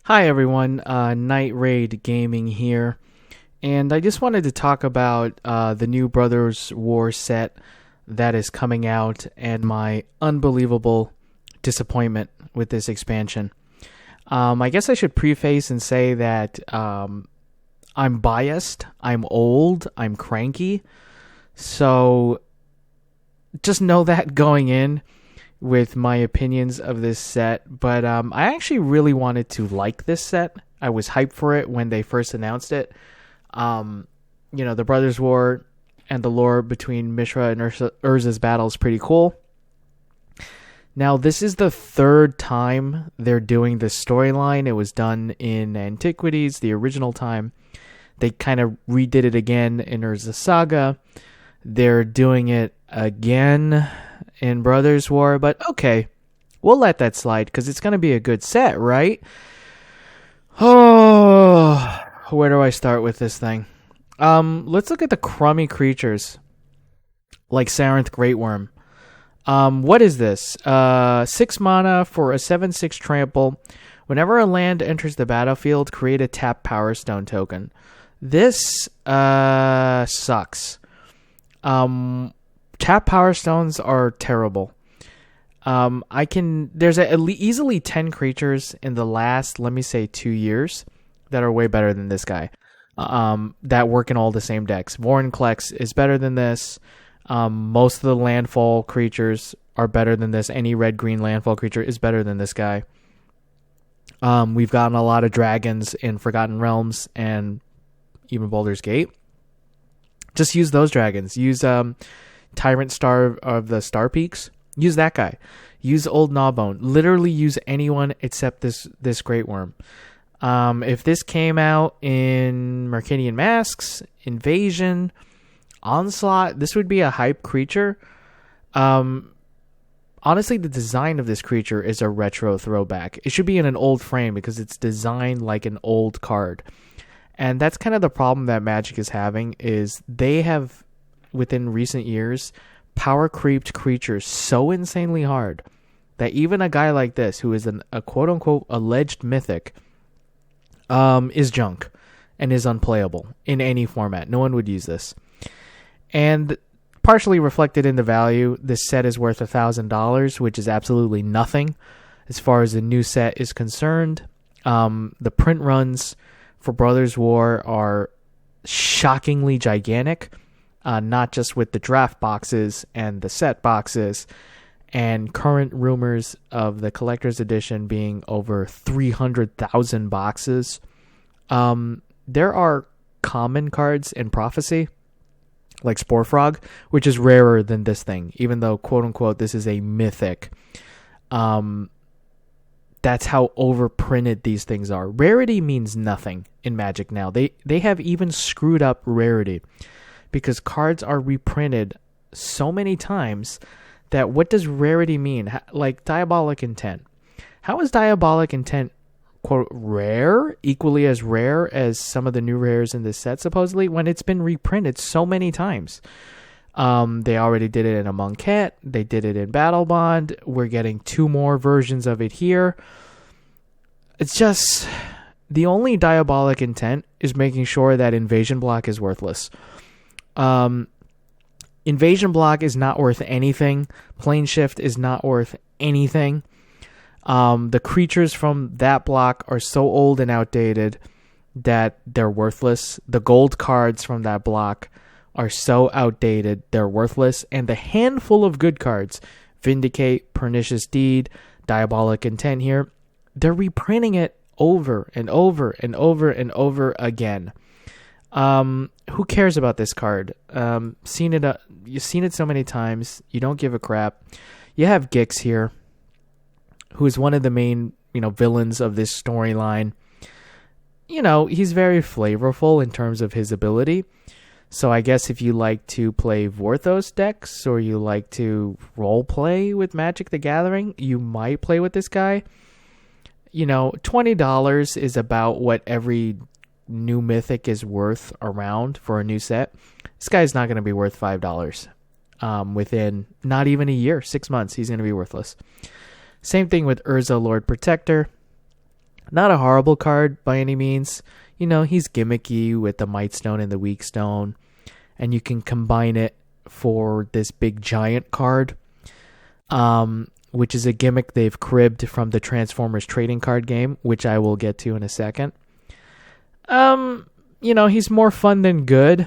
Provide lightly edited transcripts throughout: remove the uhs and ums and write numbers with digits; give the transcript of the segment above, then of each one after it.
Hi everyone, Night Raid Gaming here, and I just wanted to talk about the new Brothers War set that is coming out and my unbelievable disappointment with this expansion. I guess I should preface and say that I'm biased, I'm old, I'm cranky, so just know that going in with my opinions of this set, but I actually really wanted to like this set. I was hyped for it when they first announced it. The Brothers War and the lore between Mishra and Urza's battle is pretty cool. Now, this is the third time they're doing this storyline. It was done in Antiquities, the original time. They kind of redid it again in Urza Saga. They're doing it again in Brothers War, but okay, we'll let that slide because it's going to be a good set, right? Oh, where do I start with this thing? Let's look at the crummy creatures like Sarenth Great Worm. What is this? 6 mana for a 7/6 trample. Whenever a land enters the battlefield, create a tap Power Stone token. This sucks. Tap Power Stones are terrible. There's easily 10 creatures in the last, let me say, 2 years that are way better than this guy. That work in all the same decks. Vorinclex is better than this. Most of the landfall creatures are better than this. Any red-green landfall creature is better than this guy. We've gotten a lot of dragons in Forgotten Realms and even Baldur's Gate. Just use those dragons. Use Tyrant Star of the Star Peaks. Use that guy. Use Old Gnawbone. Literally use anyone except this Great Worm. If this came out in Mercadian Masks, Invasion, Onslaught, this would be a hype creature. Honestly, the design of this creature is a retro throwback. It should be in an old frame because it's designed like an old card. And that's kind of the problem that Magic is having, is they have, within recent years, power creeped creatures so insanely hard that even a guy like this, who is a quote-unquote alleged mythic, is junk and is unplayable in any format. No one would use this. And partially reflected in the value, this set is worth $1,000, which is absolutely nothing as far as the new set is concerned. The print runs for Brothers War are shockingly gigantic, not just with the draft boxes and the set boxes, and current rumors of the collector's edition being over 300,000 boxes. There are common cards in Prophecy, like Spore Frog, which is rarer than this thing, even though, quote-unquote, this is a mythic. That's how overprinted these things are. Rarity means nothing in Magic now. They have even screwed up rarity because cards are reprinted so many times that what does rarity mean? Like Diabolic Intent. How is Diabolic Intent, quote, rare, equally as rare as some of the new rares in this set, supposedly, when it's been reprinted so many times? They already did it in a Monket. They did it in Battle Bond. We're getting 2 more versions of it here. It's just, the only Diabolic Intent is making sure that Invasion Block is worthless. Invasion Block is not worth anything. Plane Shift is not worth anything. The creatures from that block are so old and outdated that they're worthless. The gold cards from that block are so outdated, they're worthless. And the handful of good cards, Vindicate, Pernicious Deed, Diabolic Intent here, they're reprinting it over and over and over and over again. Who cares about this card? You've seen it so many times, you don't give a crap. You have Gix here, who is one of the main, villains of this storyline. He's very flavorful in terms of his ability. So I guess if you like to play Vorthos decks or you like to role play with Magic the Gathering, you might play with this guy. $20 is about what every new mythic is worth around for a new set. This guy's not going to be worth $5. Within not even a year, 6 months, he's going to be worthless. Same thing with Urza Lord Protector. Not a horrible card by any means. You know, he's gimmicky with the Might Stone and the Weak Stone, and you can combine it for this big giant card, which is a gimmick they've cribbed from the Transformers trading card game, which I will get to in a second. You know, he's more fun than good.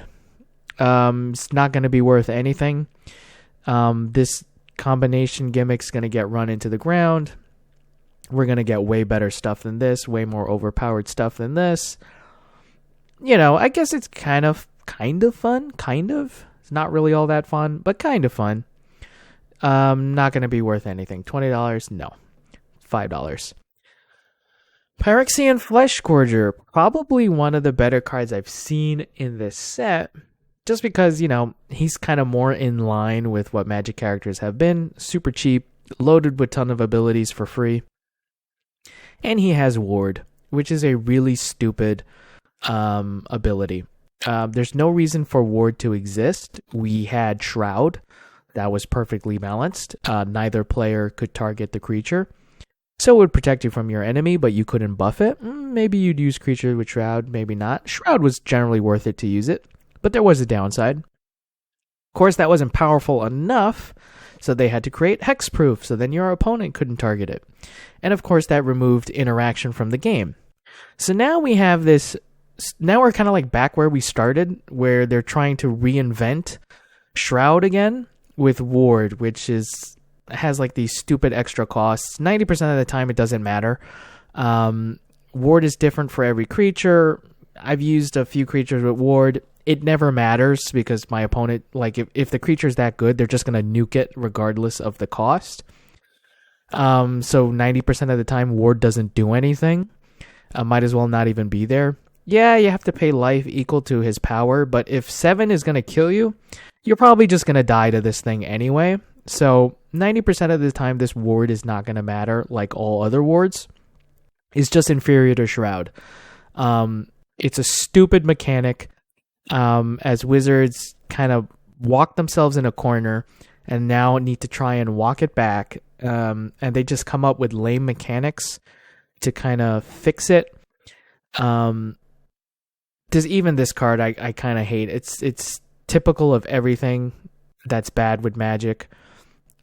It's not going to be worth anything. This combination gimmick's going to get run into the ground. We're going to get way better stuff than this, way more overpowered stuff than this. You know, I guess it's kind of fun, kind of. It's not really all that fun, but kind of fun. Not going to be worth anything. $20? No. $5. Pyrexian Flesh Scourger, probably one of the better cards I've seen in this set. Just because, you know, he's kind of more in line with what Magic characters have been. Super cheap, loaded with ton of abilities for free. And he has Ward, which is a really stupid ability. There's no reason for Ward to exist. We had Shroud. That was perfectly balanced. Neither player could target the creature. So it would protect you from your enemy, but you couldn't buff it. Maybe you'd use creature with Shroud, maybe not. Shroud was generally worth it to use it, but there was a downside. Of course, that wasn't powerful enough, so they had to create Hexproof, so then your opponent couldn't target it. And of course, that removed interaction from the game. So now we have this... Now we're kind of like back where we started, where they're trying to reinvent Shroud again with Ward, which has like these stupid extra costs. 90% of the time, it doesn't matter. Ward is different for every creature. I've used a few creatures with Ward. It never matters because my opponent, like if the creature's that good, they're just going to nuke it regardless of the cost. So 90% of the time, Ward doesn't do anything. Might as well not even be there. Yeah, you have to pay life equal to his power, but if 7 is going to kill you, you're probably just going to die to this thing anyway. So 90% of the time, this Ward is not going to matter like all other wards. It's just inferior to Shroud. It's a stupid mechanic. As wizards kind of walk themselves in a corner and now need to try and walk it back. And they just come up with lame mechanics to kind of fix it. There's even this card I kind of hate. It's typical of everything that's bad with Magic.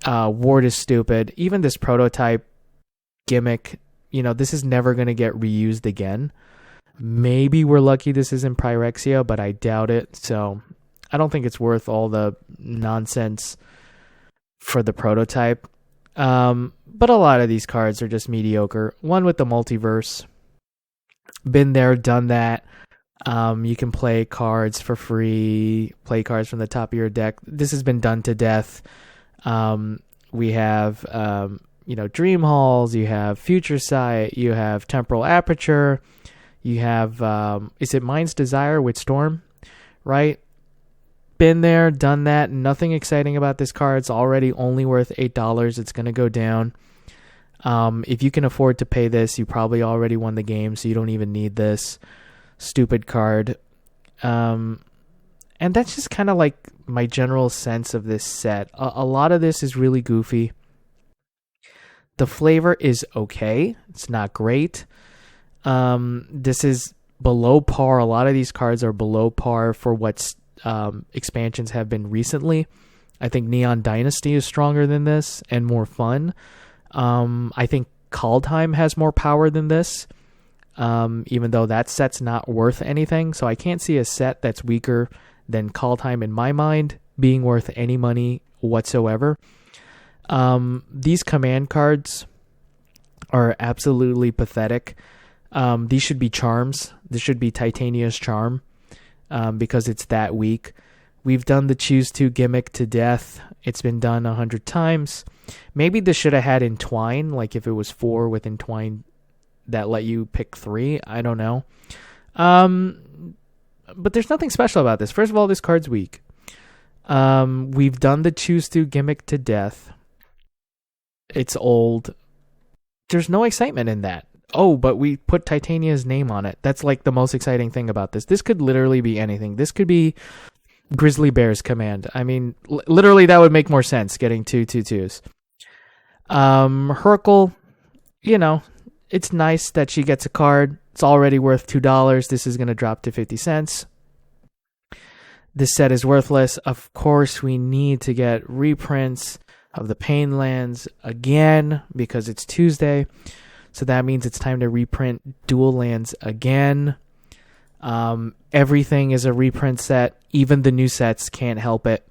Ward is stupid. Even this prototype gimmick, you know, this is never going to get reused again. Maybe we're lucky this isn't Pyrexia, but I doubt it. So I don't think it's worth all the nonsense for the prototype. But a lot of these cards are just mediocre. One with the multiverse. Been there, done that. You can play cards for free, play cards from the top of your deck. This has been done to death. We have, Dream Halls, you have Future Sight, you have Temporal Aperture, you have, is it Mind's Desire with Storm, right? Been there, done that. Nothing exciting about this card. It's already only worth $8. It's going to go down. If you can afford to pay this, you probably already won the game, so you don't even need this stupid card. And that's just kind of like my general sense of this set. A lot of this is really goofy. The flavor is okay. It's not great. This is below par. A lot of these cards are below par for what expansions have been recently. I think Neon Dynasty is stronger than this and more fun. I think Kaldheim has more power than this, even though that set's not worth anything. So I can't see a set that's weaker than Kaldheim in my mind being worth any money whatsoever. These command cards are absolutely pathetic. These should be charms. This should be Titania's Charm, because it's that weak. We've done the Choose To gimmick to death. It's been done 100 times. Maybe this should have had Entwine, like if it was 4 with Entwine that let you pick 3. I don't know. But there's nothing special about this. First of all, this card's weak. We've done the Choose To gimmick to death. It's old. There's no excitement in that. Oh, but we put Titania's name on it. That's like the most exciting thing about this. This could literally be anything. This could be Grizzly Bear's command. I mean, literally that would make more sense, getting 2/2/2s. Hurkle, it's nice that she gets a card. It's already worth $2. This is going to drop to 50 cents. This set is worthless. Of course, we need to get reprints of the Pain lands again because it's Tuesday. So that means it's time to reprint dual lands again. Everything is a reprint set. Even the new sets can't help it.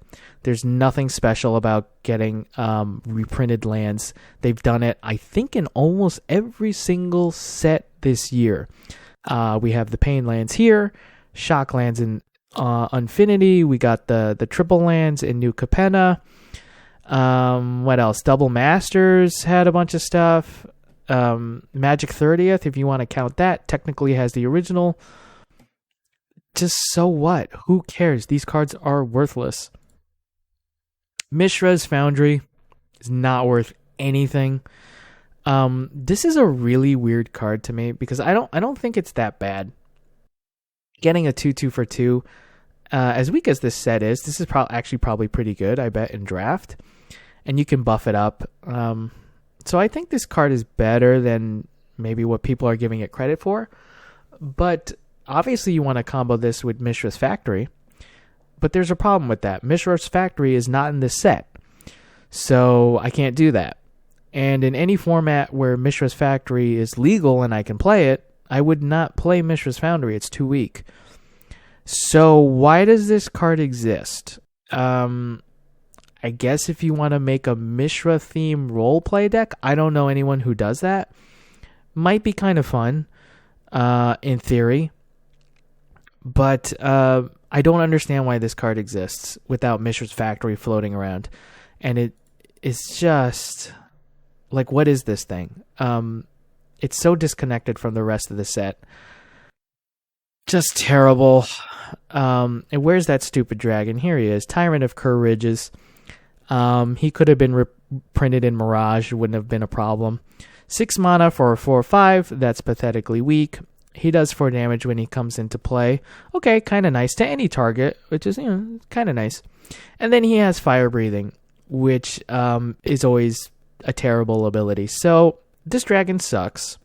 There's nothing special about getting reprinted lands. They've done it, I think, in almost every single set this year. We have the Pain lands here, Shock lands in Infinity. We got the triple lands in New Capenna. What else? Double Masters had a bunch of stuff. Magic 30th, if you want to count that, technically has the original. Just so what? Who cares? These cards are worthless. Mishra's Foundry is not worth anything. This is a really weird card to me because I don't think it's that bad. Getting a 2/2 for 2, as weak as this set is, this is actually probably pretty good, I bet, in draft. And you can buff it up. So I think this card is better than maybe what people are giving it credit for. But obviously you want to combo this with Mishra's Factory. But there's a problem with that. Mishra's Factory is not in this set. So I can't do that. And in any format where Mishra's Factory is legal and I can play it, I would not play Mishra's Foundry. It's too weak. So why does this card exist? I guess if you want to make a Mishra theme roleplay deck, I don't know anyone who does that. Might be kind of fun, in theory. But I don't understand why this card exists without Mishra's Factory floating around. And it is just like, what is this thing? It's so disconnected from the rest of the set. Just terrible. And where's that stupid dragon? Here he is, Tyrant of Kerr Ridges. He could have been printed in Mirage. It wouldn't have been a problem. 6 mana for a 4/5. That's pathetically weak. He does 4 damage when he comes into play. Okay, kind of nice to any target, which is, kind of nice. And then he has Fire Breathing, which is always a terrible ability. So this dragon sucks.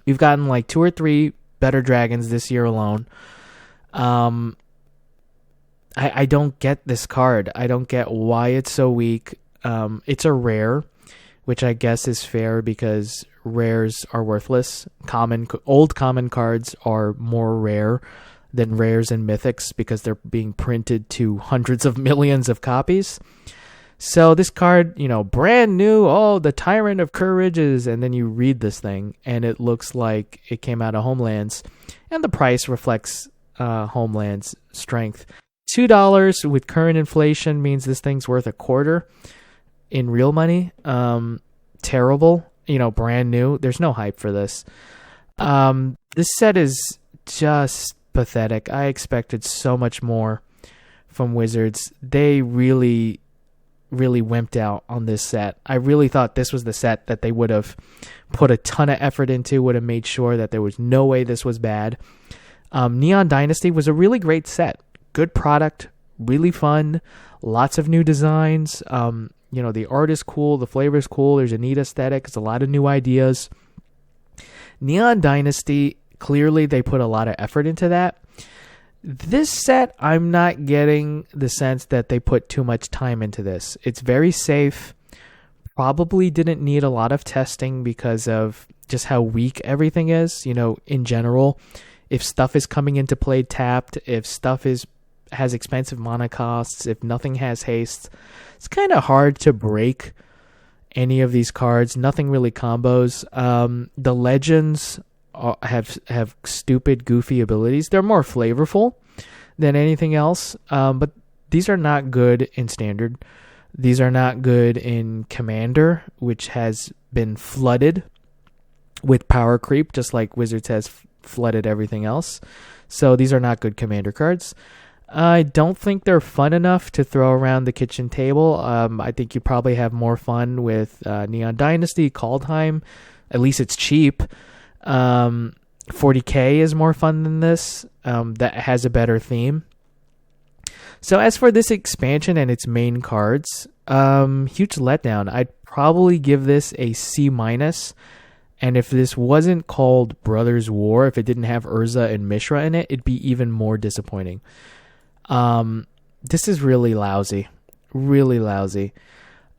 We've gotten like 2 or 3 better dragons this year alone. I don't get this card. I don't get why it's so weak. It's a rare, which I guess is fair because rares are worthless. Old common cards are more rare than rares and mythics because they're being printed to hundreds of millions of copies. So this card, brand new, the Tyrant of Kerr Ridges, and then you read this thing and it looks like it came out of Homelands, and the price reflects Homeland's strength. $2 with current inflation means this thing's worth $0.25 in real money. Terrible. Brand new. There's no hype for this. This set is just pathetic. I expected so much more from Wizards. They really, really wimped out on this set. I really thought this was the set that they would have put a ton of effort into, would have made sure that there was no way this was bad. Neon Dynasty was a really great set. Good product, really fun, lots of new designs. The art is cool, the flavor is cool, there's a neat aesthetic, it's a lot of new ideas. Neon Dynasty, clearly they put a lot of effort into that. This set, I'm not getting the sense that they put too much time into this. It's very safe, probably didn't need a lot of testing because of just how weak everything is. In general, if stuff is coming into play tapped, if stuff has expensive mana costs, if nothing has haste, it's kind of hard to break any of these cards. Nothing really combos. The legends have stupid, goofy abilities. They're more flavorful than anything else, but these are not good in Standard. These are not good in Commander, which has been flooded with power creep, just like Wizards has flooded everything else. So these are not good Commander cards. I don't think they're fun enough to throw around the kitchen table. I think you probably have more fun with Neon Dynasty, Kaldheim. At least it's cheap. 40k is more fun than this. That has a better theme. So as for this expansion and its main cards, huge letdown. I'd probably give this a C-. And if this wasn't called Brothers War, if it didn't have Urza and Mishra in it, it'd be even more disappointing. This is really lousy. Really lousy.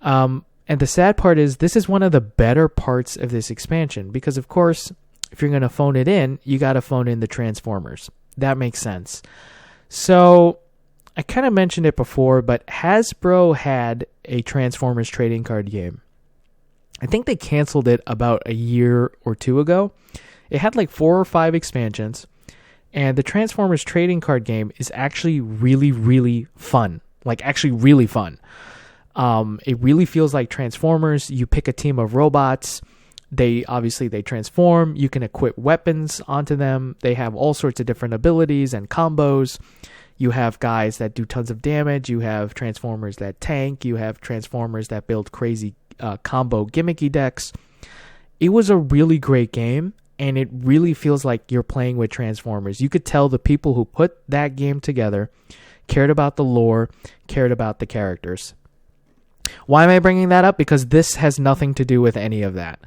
And the sad part is this is one of the better parts of this expansion. Because, of course, if you're going to phone it in, you got to phone in the Transformers. That makes sense. So, I kind of mentioned it before, but Hasbro had a Transformers trading card game. I think they canceled it about a year or two ago. It had like 4 or 5 expansions. And the Transformers trading card game is actually really, really fun. Like, actually really fun. It really feels like Transformers. You pick a team of robots. They transform. You can equip weapons onto them. They have all sorts of different abilities and combos. You have guys that do tons of damage. You have Transformers that tank. You have Transformers that build crazy combo gimmicky decks. It was a really great game, and it really feels like you're playing with Transformers. You could tell the people who put that game together cared about the lore, cared about the characters. Why am I bringing that up? Because this has nothing to do with any of that.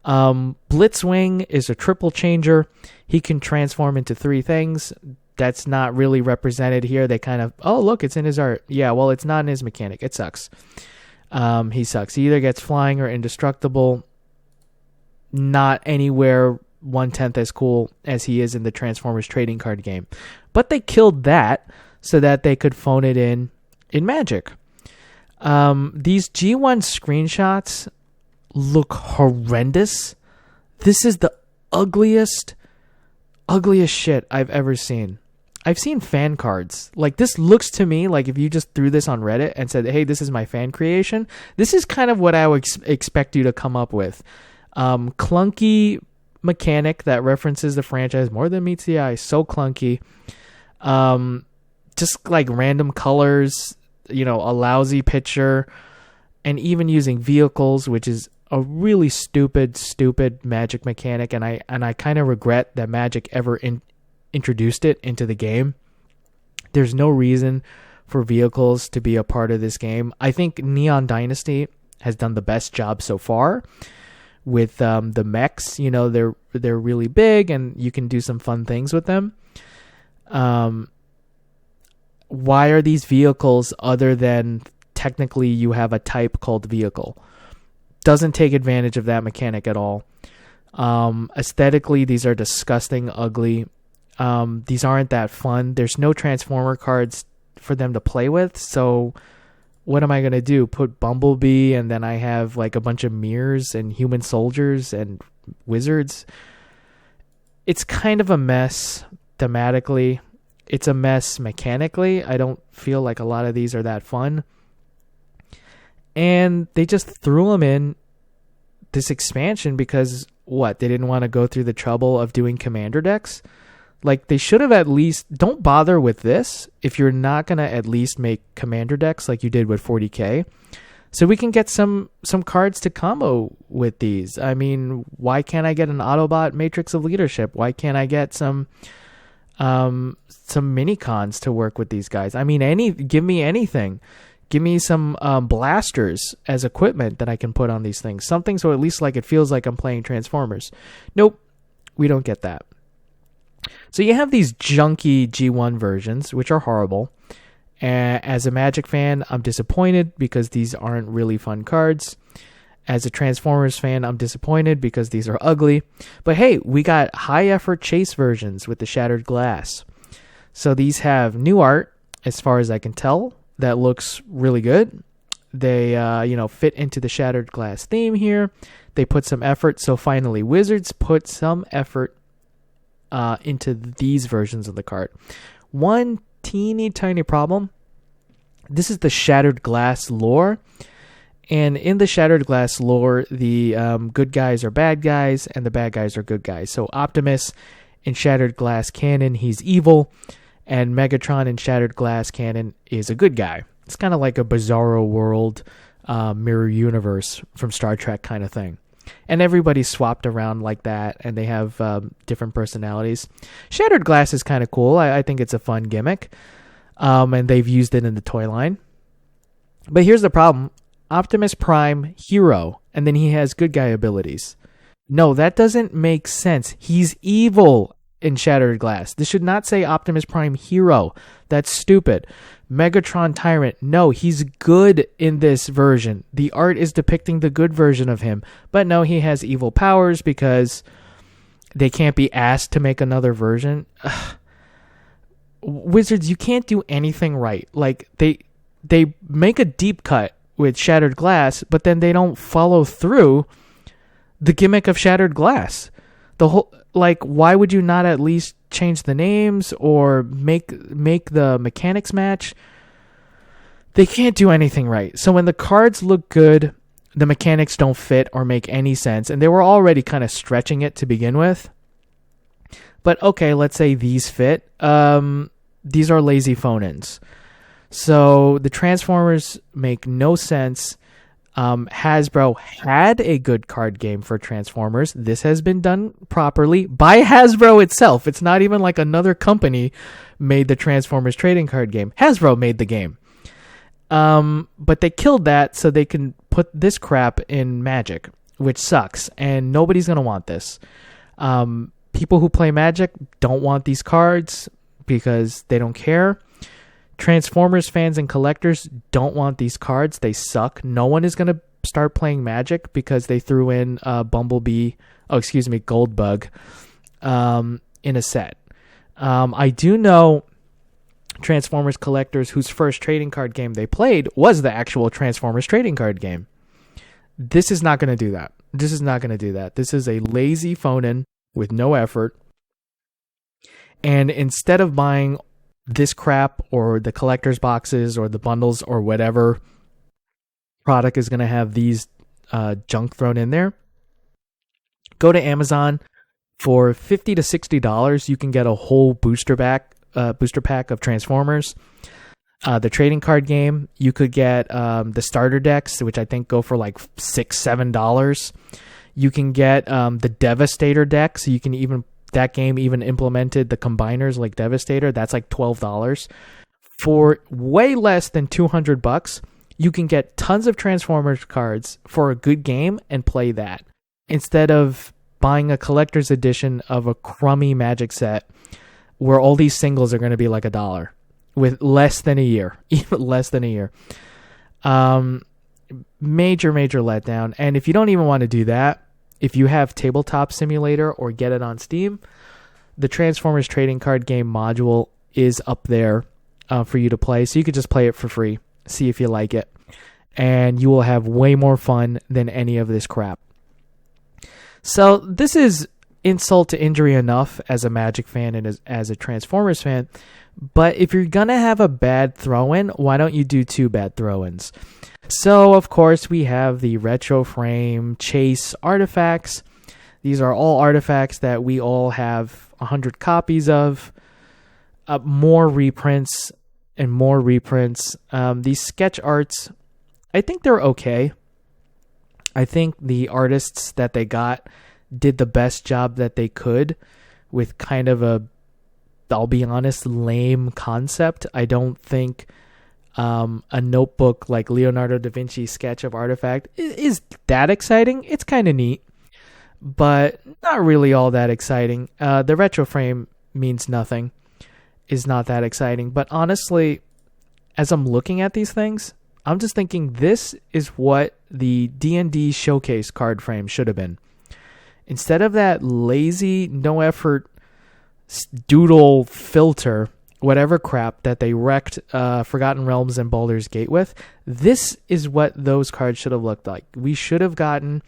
Blitzwing is a triple changer. He can transform into 3 things. That's not really represented here. They kind of, oh, look, it's in his art. Yeah, well, it's not in his mechanic. It sucks. He sucks. He either gets flying or indestructible. Not anywhere 1/10 as cool as he is in the Transformers trading card game. But they killed that so that they could phone it in Magic. These G1 screenshots look horrendous. This is the ugliest shit I've ever seen. I've seen fan cards. Like, this looks to me like if you just threw this on Reddit and said, hey, this is my fan creation, this is kind of what I would expect you to come up with. Clunky mechanic that references the franchise more than meets the eye. So clunky. Just like random colors, a lousy picture, and even using vehicles, which is a really stupid Magic mechanic, and I kind of regret that Magic ever introduced it into the game. There's no reason for vehicles to be a part of this game. I think Neon Dynasty has done the best job so far with the mechs. They're really big, and you can do some fun things with them. Why are these vehicles other than technically you have a type called vehicle? Doesn't take advantage of that mechanic at all. Aesthetically, these are disgusting, ugly. These aren't that fun. There's no Transformer cards for them to play with, so what am I going to do? Put Bumblebee, and then I have like a bunch of mirrors and human soldiers and wizards? It's kind of a mess thematically. It's a mess mechanically. I don't feel like a lot of these are that fun. And they just threw them in this expansion because, what? They didn't want to go through the trouble of doing commander decks? Like, they should have at least... Don't bother with this if you're not going to at least make commander decks like you did with 40k. So we can get some cards to combo with these. I mean, why can't I get an Autobot Matrix of Leadership? Why can't I get some mini-cons to work with these guys? I mean, give me anything. Give me some blasters as equipment that I can put on these things. Something so at least like it feels like I'm playing Transformers. Nope, we don't get that. So you have these junky G1 versions, which are horrible. As a Magic fan, I'm disappointed because these aren't really fun cards. As a Transformers fan, I'm disappointed because these are ugly. But hey, we got high-effort chase versions with the Shattered Glass. So these have new art, as far as I can tell, that looks really good. They, fit into the Shattered Glass theme here. They put some effort. So finally, Wizards put some effort into these versions of the card. One teeny tiny problem. This is the Shattered Glass lore. And in the Shattered Glass lore, the good guys are bad guys and the bad guys are good guys. So Optimus in Shattered Glass canon, he's evil. And Megatron in Shattered Glass canon is a good guy. It's kind of like a Bizarro World mirror universe from Star Trek kind of thing. And everybody's swapped around like that, and they have different personalities. Shattered Glass is kind of cool. I think it's a fun gimmick. And they've used it in the toy line. But here's the problem. Optimus Prime, hero, and then he has good guy abilities. No, that doesn't make sense. He's evil in Shattered Glass. This should not say Optimus Prime hero. That's stupid. Megatron Tyrant. No, he's good in this version. The art is depicting the good version of him. But no, he has evil powers because they can't be asked to make another version. Ugh. Wizards, you can't do anything right. Like, they make a deep cut with Shattered Glass, but then they don't follow through the gimmick of Shattered Glass. The whole, like, why would you not at least change the names or make the mechanics match? They can't do anything right. So when the cards look good, the mechanics don't fit or make any sense, and they were already kind of stretching it to begin with. But okay, let's say these fit. These are lazy phone-ins. So the Transformers make no sense. Hasbro had a good card game for Transformers. This has been done properly by Hasbro itself. It's not even like another company made the Transformers trading card game. Hasbro made the game. But they killed that so they can put this crap in Magic, which sucks, and nobody's going to want this. People who play Magic don't want these cards because they don't care. Transformers fans and collectors don't want these cards. They suck. No one is going to start playing Magic because they threw in Goldbug in a set. I do know Transformers collectors whose first trading card game they played was the actual Transformers trading card game. This is not going to do that. This is a lazy phone-in with no effort. And instead of buying this crap or the collector's boxes or the bundles or whatever product is going to have these junk thrown in there, go to Amazon. For $50 to $60, you can get a whole booster pack of Transformers. The trading card game, you could get the starter decks, which I think go for like $6-7. You can get the Devastator deck, so you can even that game even implemented the combiners like Devastator. That's like $12. For way less than $200, you can get tons of Transformers cards for a good game and play that instead of buying a collector's edition of a crummy Magic set where all these singles are going to be like $1 with less than a year, even less than a year. Major letdown. And if you don't even want to do that, if you have Tabletop Simulator or get it on Steam, the Transformers trading card game module is up there for you to play. So you could just play it for free, see if you like it, and you will have way more fun than any of this crap. So this is insult to injury enough as a Magic fan and as a Transformers fan. But if you're going to have a bad throw-in, why don't you do two bad throw-ins? So, of course, we have the Retro Frame Chase artifacts. These are all artifacts that we all have 100 copies of. More reprints and more reprints. These sketch arts, I think they're okay. I think the artists that they got did the best job that they could with kind of a, I'll be honest, lame concept. I don't think a notebook like Leonardo da Vinci's sketch of Artifact is that exciting. It's kind of neat, but not really all that exciting. The retro frame means nothing, is not that exciting. But honestly, as I'm looking at these things, I'm just thinking this is what the D&D showcase card frame should have been. Instead of that lazy, no effort doodle filter, whatever crap that they wrecked Forgotten Realms and Baldur's Gate with, this is what those cards should have looked like. We should have gotten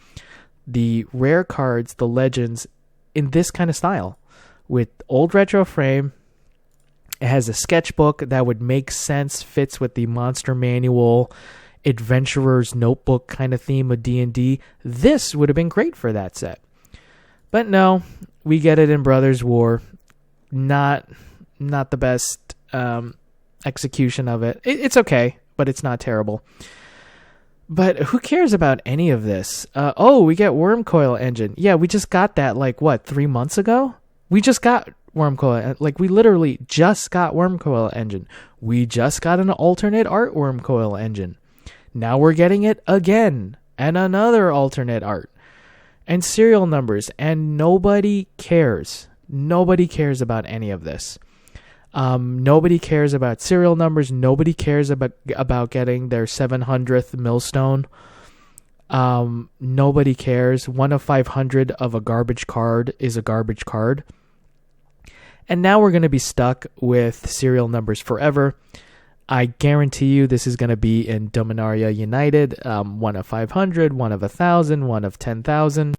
the rare cards, the legends, in this kind of style. With old retro frame, it has a sketchbook that would make sense, fits with the monster manual, adventurer's notebook kind of theme of D&D. This would have been great for that set. But no, we get it in Brothers War. Not the best execution of it. It's okay, but it's not terrible. But who cares about any of this? We get Wormcoil Engine. Yeah, we just got that 3 months ago? We just got Wormcoil. We literally just got Wormcoil Engine. We just got an alternate art Wormcoil Engine. Now we're getting it again. And another alternate art. and serial numbers, and nobody cares. Nobody cares about any of this. Nobody cares about serial numbers. Nobody cares about getting their 700th millstone. Nobody cares. 1 of 500 of a garbage card is a garbage card. And now we're going to be stuck with serial numbers forever. I guarantee you this is going to be in Dominaria United. 1 of 500, 1 of 1,000, 1 of 10,000.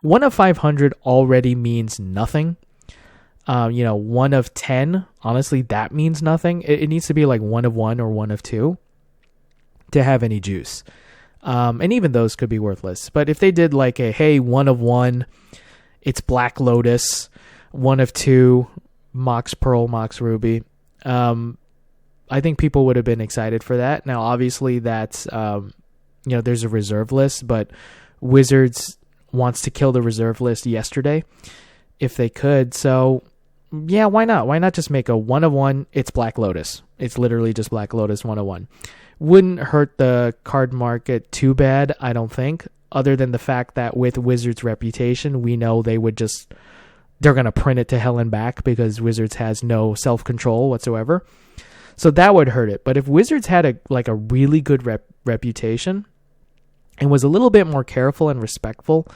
1 of 500 already means nothing. 1 of 10, honestly, that means nothing. It needs to be like 1 of 1 or 1 of 2 to have any juice. And even those could be worthless. But if they did like hey, 1 of 1, it's Black Lotus, 1 of 2, Mox Pearl, Mox Ruby. I think people would have been excited for that. Now, obviously, that's, there's a reserve list, but Wizards wants to kill the reserve list yesterday if they could. So, yeah, why not? Why not just make a 1 of 1? It's Black Lotus. It's literally just Black Lotus 1 of 1. Wouldn't hurt the card market too bad, I don't think, other than the fact that with Wizards' reputation, we know they're going to print it to hell and back because Wizards has no self-control whatsoever. So that would hurt it. But if Wizards had a really good reputation and was a little bit more careful and respectful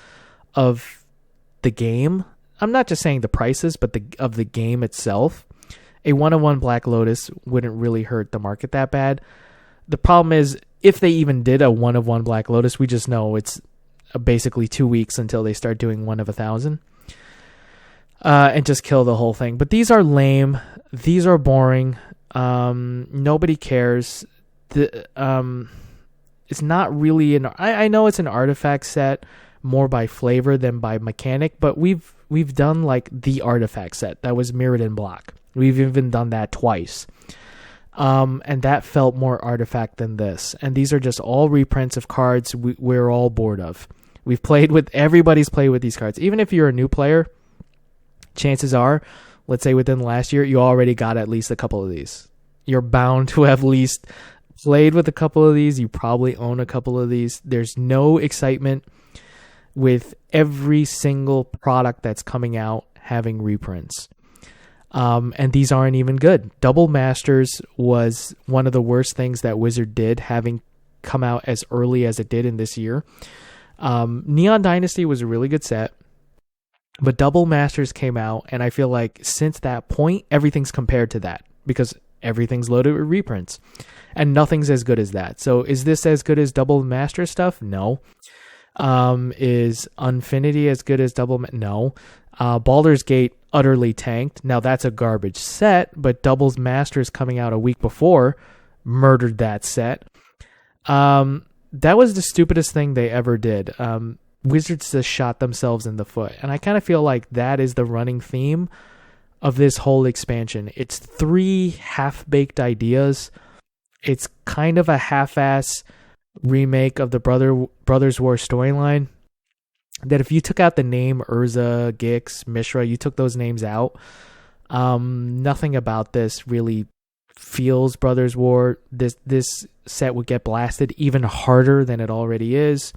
of the game, I'm not just saying the prices, but of the game itself, a 1 of 1 Black Lotus wouldn't really hurt the market that bad. The problem is, if they even did a 1 of 1 Black Lotus, we just know it's basically 2 weeks until they start doing 1 of 1,000. And just kill the whole thing. But these are lame. These are boring. Nobody cares. It's not really I know it's an artifact set more by flavor than by mechanic, but we've done like the artifact set that was mirrored in block. We've even done that twice. And that felt more artifact than this. And these are just all reprints of cards we're all bored of. Everybody's played with these cards. Even if you're a new player, chances are, let's say within the last year, you already got at least a couple of these. You're bound to have at least played with a couple of these. You probably own a couple of these. There's no excitement with every single product that's coming out having reprints. And these aren't even good. Double Masters was one of the worst things that Wizard did, having come out as early as it did in this year. Neon Dynasty was a really good set. But Double Masters came out, and I feel like since that point, everything's compared to that because everything's loaded with reprints, and nothing's as good as that. So is this as good as Double Master stuff? No. Is Unfinity as good as No. Baldur's Gate utterly tanked. Now that's a garbage set, but Double Masters coming out a week before murdered that set. That was the stupidest thing they ever did. Wizards just shot themselves in the foot. And I kind of feel like that is the running theme of this whole expansion. It's 3 half-baked ideas. It's kind of a half-ass remake of the Brothers War storyline. That if you took out the name Urza, Gix, Mishra, you took those names out, nothing about this really feels Brothers War. This set would get blasted even harder than it already is.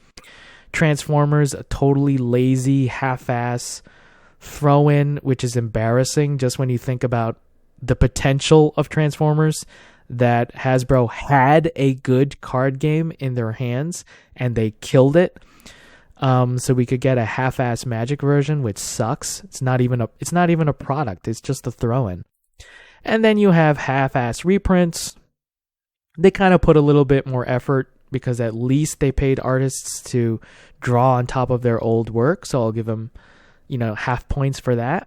Transformers, a totally lazy, half-ass throw-in, which is embarrassing just when you think about the potential of Transformers, that Hasbro had a good card game in their hands and they killed it. So we could get a half-ass Magic version, which sucks. It's not even a product. It's just a throw-in. And then you have half-ass reprints. They kind of put a little bit more effort because at least they paid artists to draw on top of their old work. So I'll give them, half points for that.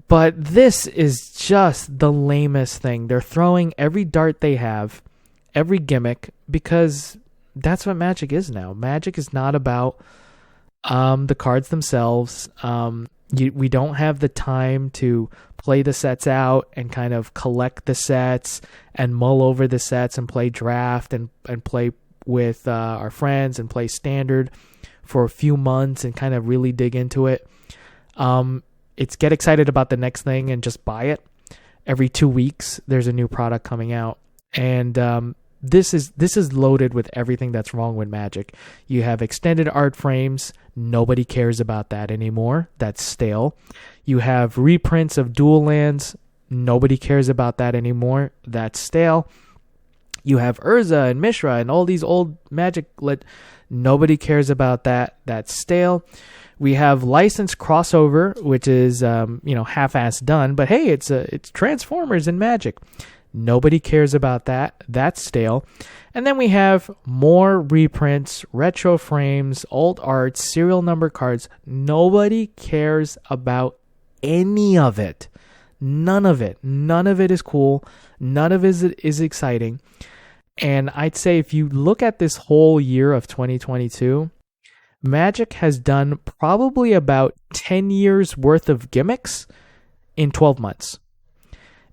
But this is just the lamest thing. They're throwing every dart they have, every gimmick, because that's what Magic is now. Magic is not about the cards themselves. We don't have the time to play the sets out and kind of collect the sets and mull over the sets and play draft and play with our friends and play standard for a few months and kind of really dig into it. It's get excited about the next thing and just buy it. Every 2 weeks, there's a new product coming out. And this is loaded with everything that's wrong with Magic. You have extended art frames. Nobody cares about that anymore. That's stale. You have reprints of dual lands. Nobody cares about that anymore. That's stale. You have Urza and Mishra and all these old Magic. Nobody cares about that. That's stale. We have licensed crossover, which is half-assed done, but hey, it's Transformers and Magic. Nobody cares about that. That's stale. And then we have more reprints, retro frames, old art, serial number cards. Nobody cares about any of it. None of it. None of it is cool. None of it is exciting. And I'd say if you look at this whole year of 2022, Magic has done probably about 10 years worth of gimmicks in 12 months.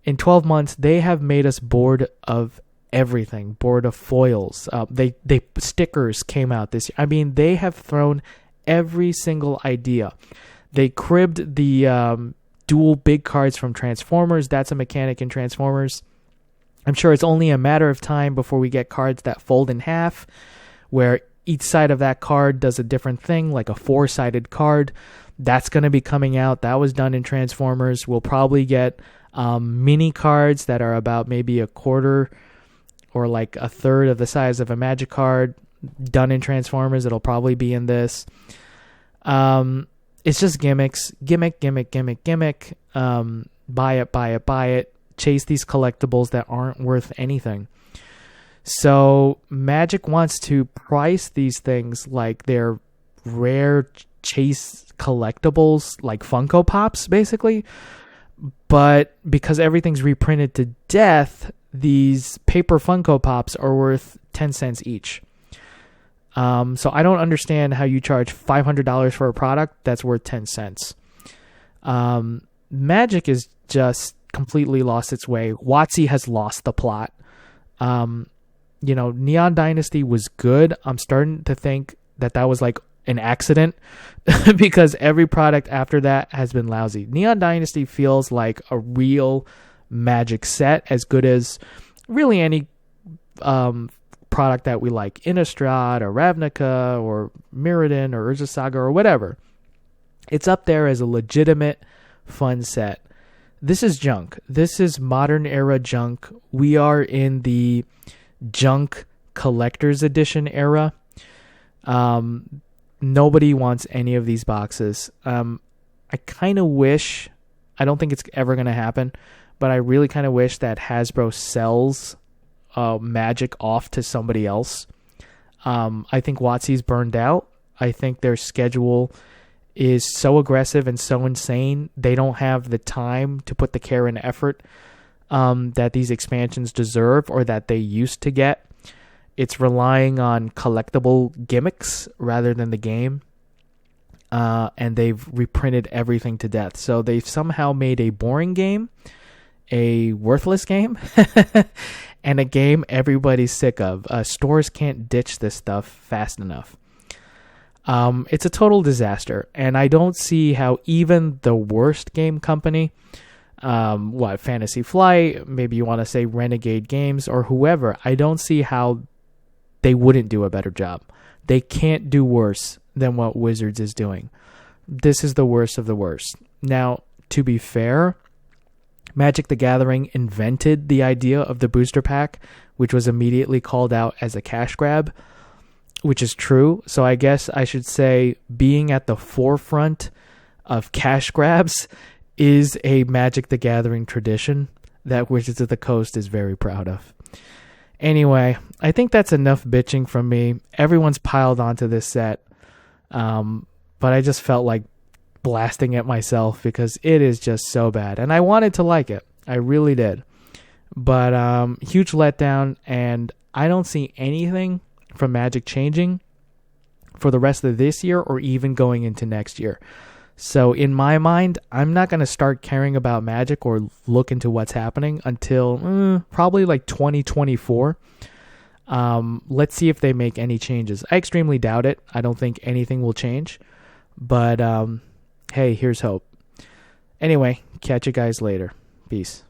In 12 months, they have made us bored of everything, bored of foils. They stickers came out this year. I mean, they have thrown every single idea. They cribbed the dual big cards from Transformers. That's a mechanic in Transformers. I'm sure it's only a matter of time before we get cards that fold in half, where each side of that card does a different thing, like a 4-sided card. That's going to be coming out. That was done in Transformers. We'll probably get mini cards that are about maybe a quarter or like a third of the size of a Magic card done in Transformers. It'll probably be in this. It's just gimmicks. Gimmick. Buy it. Chase these collectibles that aren't worth anything. So Magic wants to price these things like they're rare chase collectibles, like Funko Pops, basically. But because everything's reprinted to death, these paper Funko Pops are worth 10 cents each. So I don't understand how you charge $500 for a product that's worth 10 cents. Magic is just completely lost its way. WotC has lost the plot. Neon Dynasty was good. I'm starting to think that was like an accident because every product after that has been lousy. Neon Dynasty feels like a real Magic set, as good as really any product that we like. Innistrad or Ravnica or Mirrodin or Urza Saga or whatever. It's up there as a legitimate fun set. This is junk. This is modern era junk. We are in the junk collector's edition era. Nobody wants any of these boxes. I kind of wish, I don't think it's ever going to happen, but I really kind of wish that Hasbro sells Magic off to somebody else. I think WotC's burned out. I think their schedule is so aggressive and so insane. They don't have the time to put the care and effort that these expansions deserve or that they used to get. It's relying on collectible gimmicks rather than the game. And they've reprinted everything to death. So they've somehow made a boring game, a worthless game, and a game everybody's sick of. Stores can't ditch this stuff fast enough. It's a total disaster, and I don't see how even the worst game company, Fantasy Flight, maybe you want to say Renegade Games or whoever, I don't see how they wouldn't do a better job. They can't do worse than what Wizards is doing. This is the worst of the worst. Now, to be fair, Magic the Gathering invented the idea of the booster pack, which was immediately called out as a cash grab, which is true. So I guess I should say being at the forefront of cash grabs is a Magic the Gathering tradition that Wizards of the Coast is very proud of. Anyway, I think that's enough bitching from me. Everyone's piled onto this set. But I just felt like blasting at myself because it is just so bad. And I wanted to like it. I really did. But huge letdown, and I don't see anything from Magic changing for the rest of this year or even going into next year. So in my mind, I'm not going to start caring about Magic or look into what's happening until probably like 2024. Let's see if they make any changes. I extremely doubt it. I don't think anything will change. But hey, here's hope. Anyway, catch you guys later. Peace.